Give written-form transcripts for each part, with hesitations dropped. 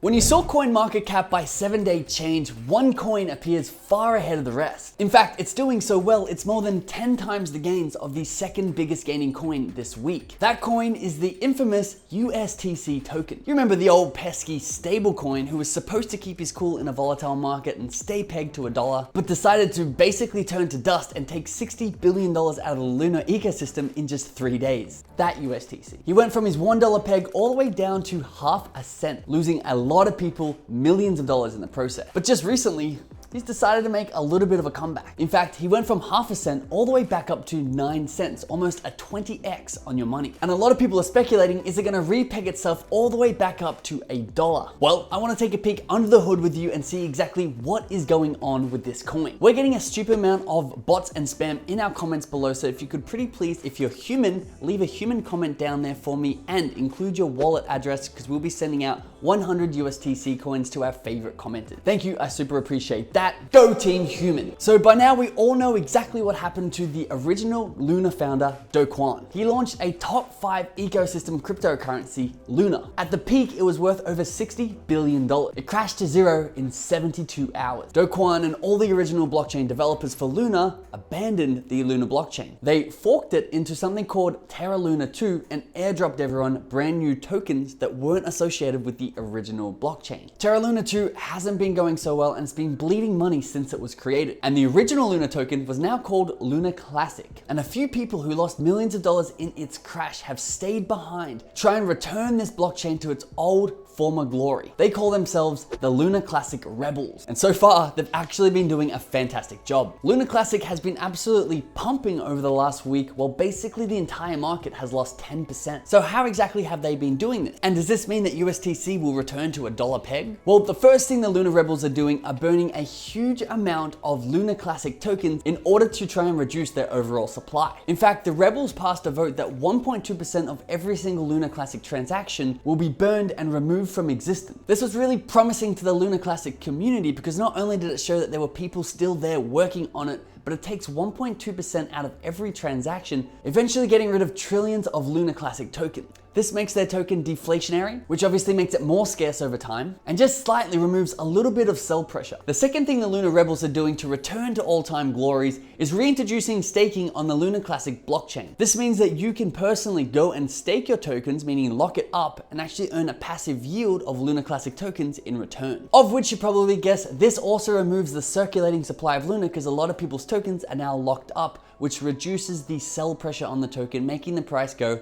When you saw CoinMarketCap by 7-day change, one coin appears far ahead of the rest. In fact, it's doing so well, it's more than 10 times the gains of the second biggest gaining coin this week. That coin is the infamous USTC token. You remember the old pesky stablecoin who was supposed to keep his cool in a volatile market and stay pegged to $1, but decided to basically turn to dust and take $60 billion out of the Luna ecosystem in just 3 days. That USTC. He went from his $1 peg all the way down to half a cent, losing a lot of people millions of dollars in the process. But just recently, he's decided to make a little bit of a comeback. In fact, he went from half a cent all the way back up to 9 cents, almost a 20x on your money. And a lot of people are speculating, is it gonna repeg itself all the way back up to $1? Well, I wanna take a peek under the hood with you and see exactly what is going on with this coin. We're getting a stupid amount of bots and spam in our comments below, so if you could pretty please, if you're human, leave a human comment down there for me and include your wallet address because we'll be sending out 100 USTC coins to our favorite commenters. Thank you, I super appreciate that. Go Team Human. So by now we all know exactly what happened to the original Luna founder, Do Kwon. He launched a top 5 ecosystem cryptocurrency, Luna. At the peak, it was worth over $60 billion. It crashed to zero in 72 hours. Do Kwon and all the original blockchain developers for Luna abandoned the Luna blockchain. They forked it into something called Terra Luna 2 and airdropped everyone brand new tokens that weren't associated with the original blockchain. Terra Luna 2 hasn't been going so well and it's been bleeding money since it was created. And the original Luna token was now called Luna Classic. And a few people who lost millions of dollars in its crash have stayed behind, try and return this blockchain to its old former glory. They call themselves the Luna Classic Rebels. And so far, they've actually been doing a fantastic job. Luna Classic has been absolutely pumping over the last week, while basically the entire market has lost 10%. So how exactly have they been doing this? And does this mean that USTC will return to $1 peg? Well, the first thing the Luna Rebels are doing are burning a huge amount of Luna Classic tokens in order to try and reduce their overall supply. In fact, the Rebels passed a vote that 1.2% of every single Luna Classic transaction will be burned and removed from existence. This was really promising to the Luna Classic community because not only did it show that there were people still there working on it, but it takes 1.2% out of every transaction, eventually getting rid of trillions of Luna Classic tokens. This makes their token deflationary, which obviously makes it more scarce over time, and just slightly removes a little bit of sell pressure. The second thing the Luna Rebels are doing to return to all-time glories is reintroducing staking on the Luna Classic blockchain. This means that you can personally go and stake your tokens, meaning lock it up, and actually earn a passive yield of Luna Classic tokens in return. Of which you probably guess, this also removes the circulating supply of Luna because a lot of people's tokens are now locked up, which reduces the sell pressure on the token, making the price go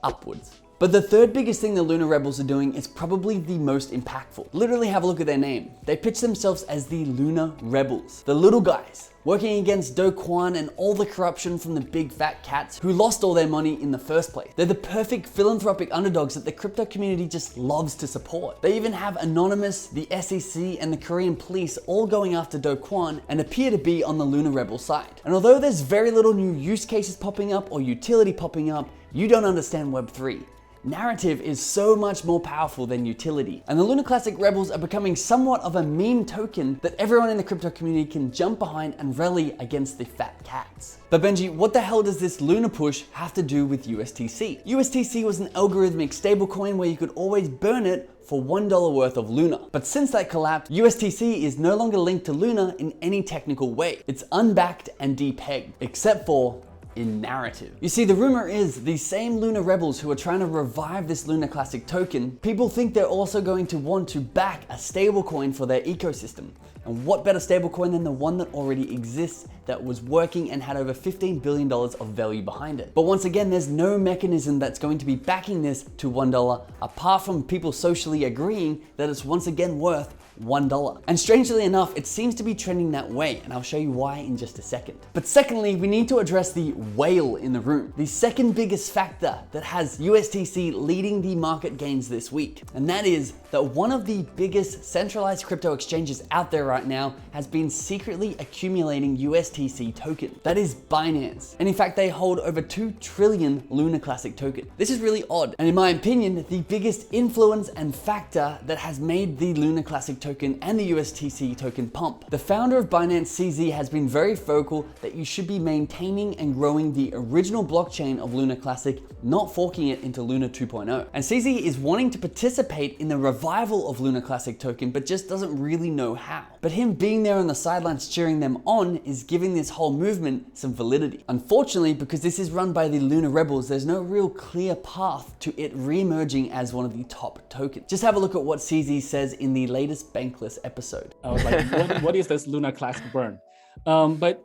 upwards. But the third biggest thing the Luna Rebels are doing is probably the most impactful. Literally have a look at their name. They pitch themselves as the Luna Rebels, the little guys, working against Do Kwon and all the corruption from the big fat cats who lost all their money in the first place. They're the perfect philanthropic underdogs that the crypto community just loves to support. They even have Anonymous, the SEC, and the Korean police all going after Do Kwon and appear to be on the Luna Rebel side. And although there's very little new use cases popping up or utility popping up, you don't understand Web3. Narrative is so much more powerful than utility. And the Luna Classic Rebels are becoming somewhat of a meme token that everyone in the crypto community can jump behind and rally against the fat cats. But Benji, what the hell does this Luna push have to do with USTC? USTC was an algorithmic stablecoin where you could always burn it for $1 worth of Luna. But since that collapsed, USTC is no longer linked to Luna in any technical way. It's unbacked and depegged, except for in narrative. You see, the rumor is these same Luna Rebels who are trying to revive this Luna Classic token, people think they're also going to want to back a stablecoin for their ecosystem. And what better stablecoin than the one that already exists, that was working and had over $15 billion of value behind it. But once again, there's no mechanism that's going to be backing this to $1 apart from people socially agreeing that it's once again worth $1. And strangely enough, it seems to be trending that way, and I'll show you why in just a second. But secondly, we need to address the whale in the room, the second biggest factor that has USTC leading the market gains this week. And that is that one of the biggest centralized crypto exchanges out there right right now has been secretly accumulating USTC token. That is Binance. And in fact, they hold over 2 trillion Luna Classic token. This is really odd, and in my opinion, the biggest influence and factor that has made the Luna Classic token and the USTC token pump. The founder of Binance, CZ, has been very vocal that you should be maintaining and growing the original blockchain of Luna Classic, not forking it into Luna 2.0. And CZ is wanting to participate in the revival of Luna Classic token, but just doesn't really know how. But him being there on the sidelines cheering them on is giving this whole movement some validity. Unfortunately, because this is run by the Luna rebels, there's no real clear path to it re-emerging as one of the top tokens. Just have a look at what CZ says in the latest Bankless episode. I was like, what is this Luna Classic burn? But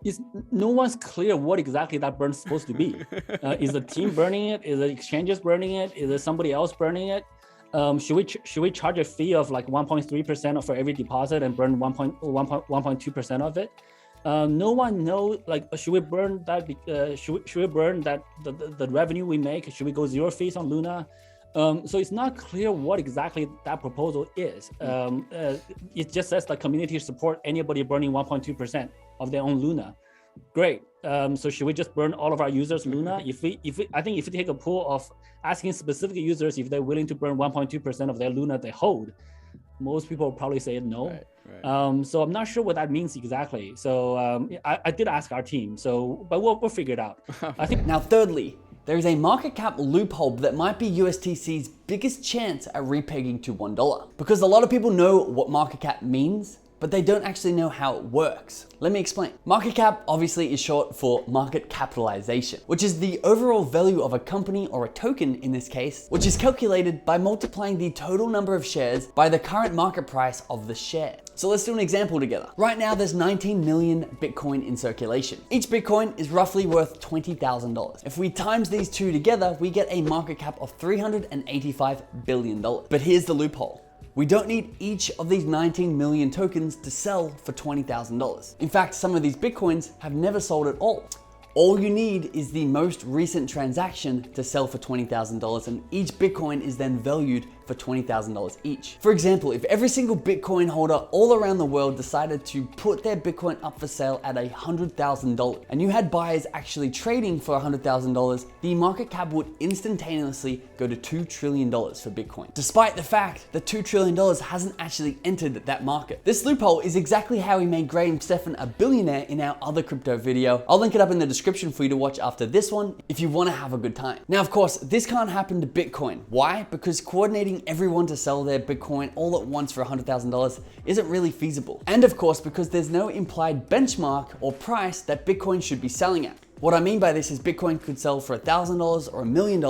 no one's clear what exactly that burn's supposed to be. Is the team burning it? Is the exchanges burning it? Is there somebody else burning it? Should we charge a fee of like 1.3% for every deposit and burn 1.2% of it? No one knows. Like, should we burn that? Should we burn that the revenue we make? Should we go 0 fees on Luna? So it's not clear what exactly that proposal is. It just says the community support anybody burning 1.2% of their own Luna. Great. So should we just burn all of our users Luna? I think if we take a poll of asking specific users if they're willing to burn 1.2% of their Luna they hold, most people will probably say no. Right. So I'm not sure what that means exactly. So I did ask our team. But we'll figure it out. I think. Now, thirdly, there is a market cap loophole that might be USTC's biggest chance at repegging to $1. Because a lot of people know what market cap means, but they don't actually know how it works. Let me explain. Market cap obviously is short for market capitalization, which is the overall value of a company or a token in this case, which is calculated by multiplying the total number of shares by the current market price of the share. So let's do an example together. Right now, there's 19 million Bitcoin in circulation. Each Bitcoin is roughly worth $20,000. If we times these two together, we get a market cap of $385 billion. But here's the loophole. We don't need each of these 19 million tokens to sell for $20,000. In fact, some of these Bitcoins have never sold at all. All you need is the most recent transaction to sell for $20,000, and each Bitcoin is then valued for $20,000 each. For example, if every single Bitcoin holder all around the world decided to put their Bitcoin up for sale at $100,000, and you had buyers actually trading for $100,000, the market cap would instantaneously go to $2 trillion for Bitcoin, despite the fact that $2 trillion hasn't actually entered that market. This loophole is exactly how we made Graham Stephan a billionaire in our other crypto video. I'll link it up in the description for you to watch after this one if you want to have a good time. Now, of course, this can't happen to Bitcoin. Why? Because coordinating everyone to sell their Bitcoin all at once for $100,000 isn't really feasible. And of course, because there's no implied benchmark or price that Bitcoin should be selling at. What I mean by this is Bitcoin could sell for $1,000 or $1 million,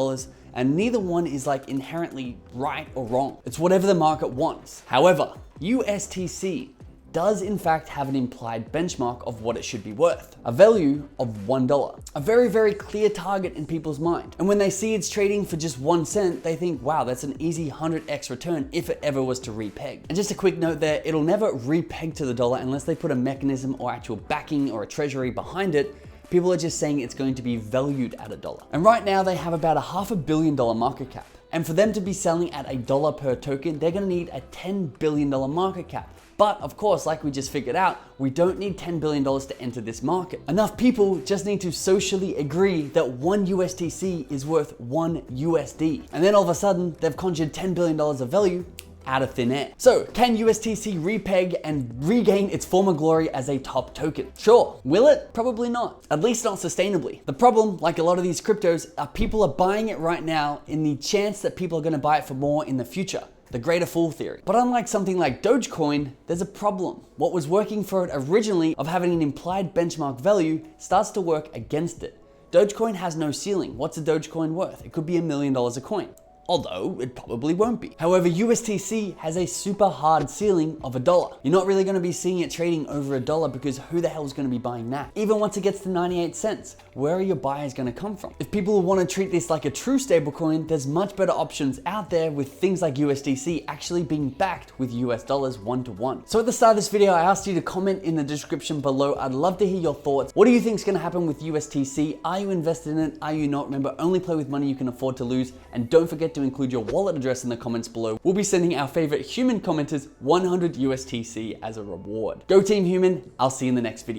and neither one is like inherently right or wrong. It's whatever the market wants. However, USTC does in fact have an implied benchmark of what it should be worth, a value of $1, a very, very clear target in people's mind. And when they see it's trading for just 1 cent, they think, wow, that's an easy 100x return if it ever was to repeg. And just a quick note there, it'll never repeg to the dollar unless they put a mechanism or actual backing or a treasury behind it. People are just saying it's going to be valued at $1. And right now they have about a $500 million market cap. And for them to be selling at $1 per token, they're gonna need a $10 billion market cap. But of course, like we just figured out, we don't need $10 billion to enter this market. Enough people just need to socially agree that 1 USTC is worth 1 USD. And then all of a sudden, they've conjured $10 billion of value out of thin air. So can USTC repeg and regain its former glory as a top token? Sure. Will it? Probably not. At least not sustainably. The problem, like a lot of these cryptos, are people are buying it right now in the chance that people are going to buy it for more in the future. The greater fool theory. But unlike something like Dogecoin, there's a problem. What was working for it originally of having an implied benchmark value starts to work against it. Dogecoin has no ceiling. What's a Dogecoin worth? It could be $1 million a coin. Although it probably won't be. However, USTC has a super hard ceiling of $1. You're not really gonna be seeing it trading over $1 because who the hell is gonna be buying that? Even once it gets to 98 cents, where are your buyers gonna come from? If people wanna treat this like a true stablecoin, there's much better options out there with things like USDC actually being backed with US dollars 1-to-1. So at the start of this video, I asked you to comment in the description below. I'd love to hear your thoughts. What do you think is gonna happen with USTC? Are you invested in it? Are you not? Remember, only play with money you can afford to lose. And don't forget to to include your wallet address in the comments below, we'll be sending our favorite human commenters 100 USTC as a reward. Go Team Human, I'll see you in the next video.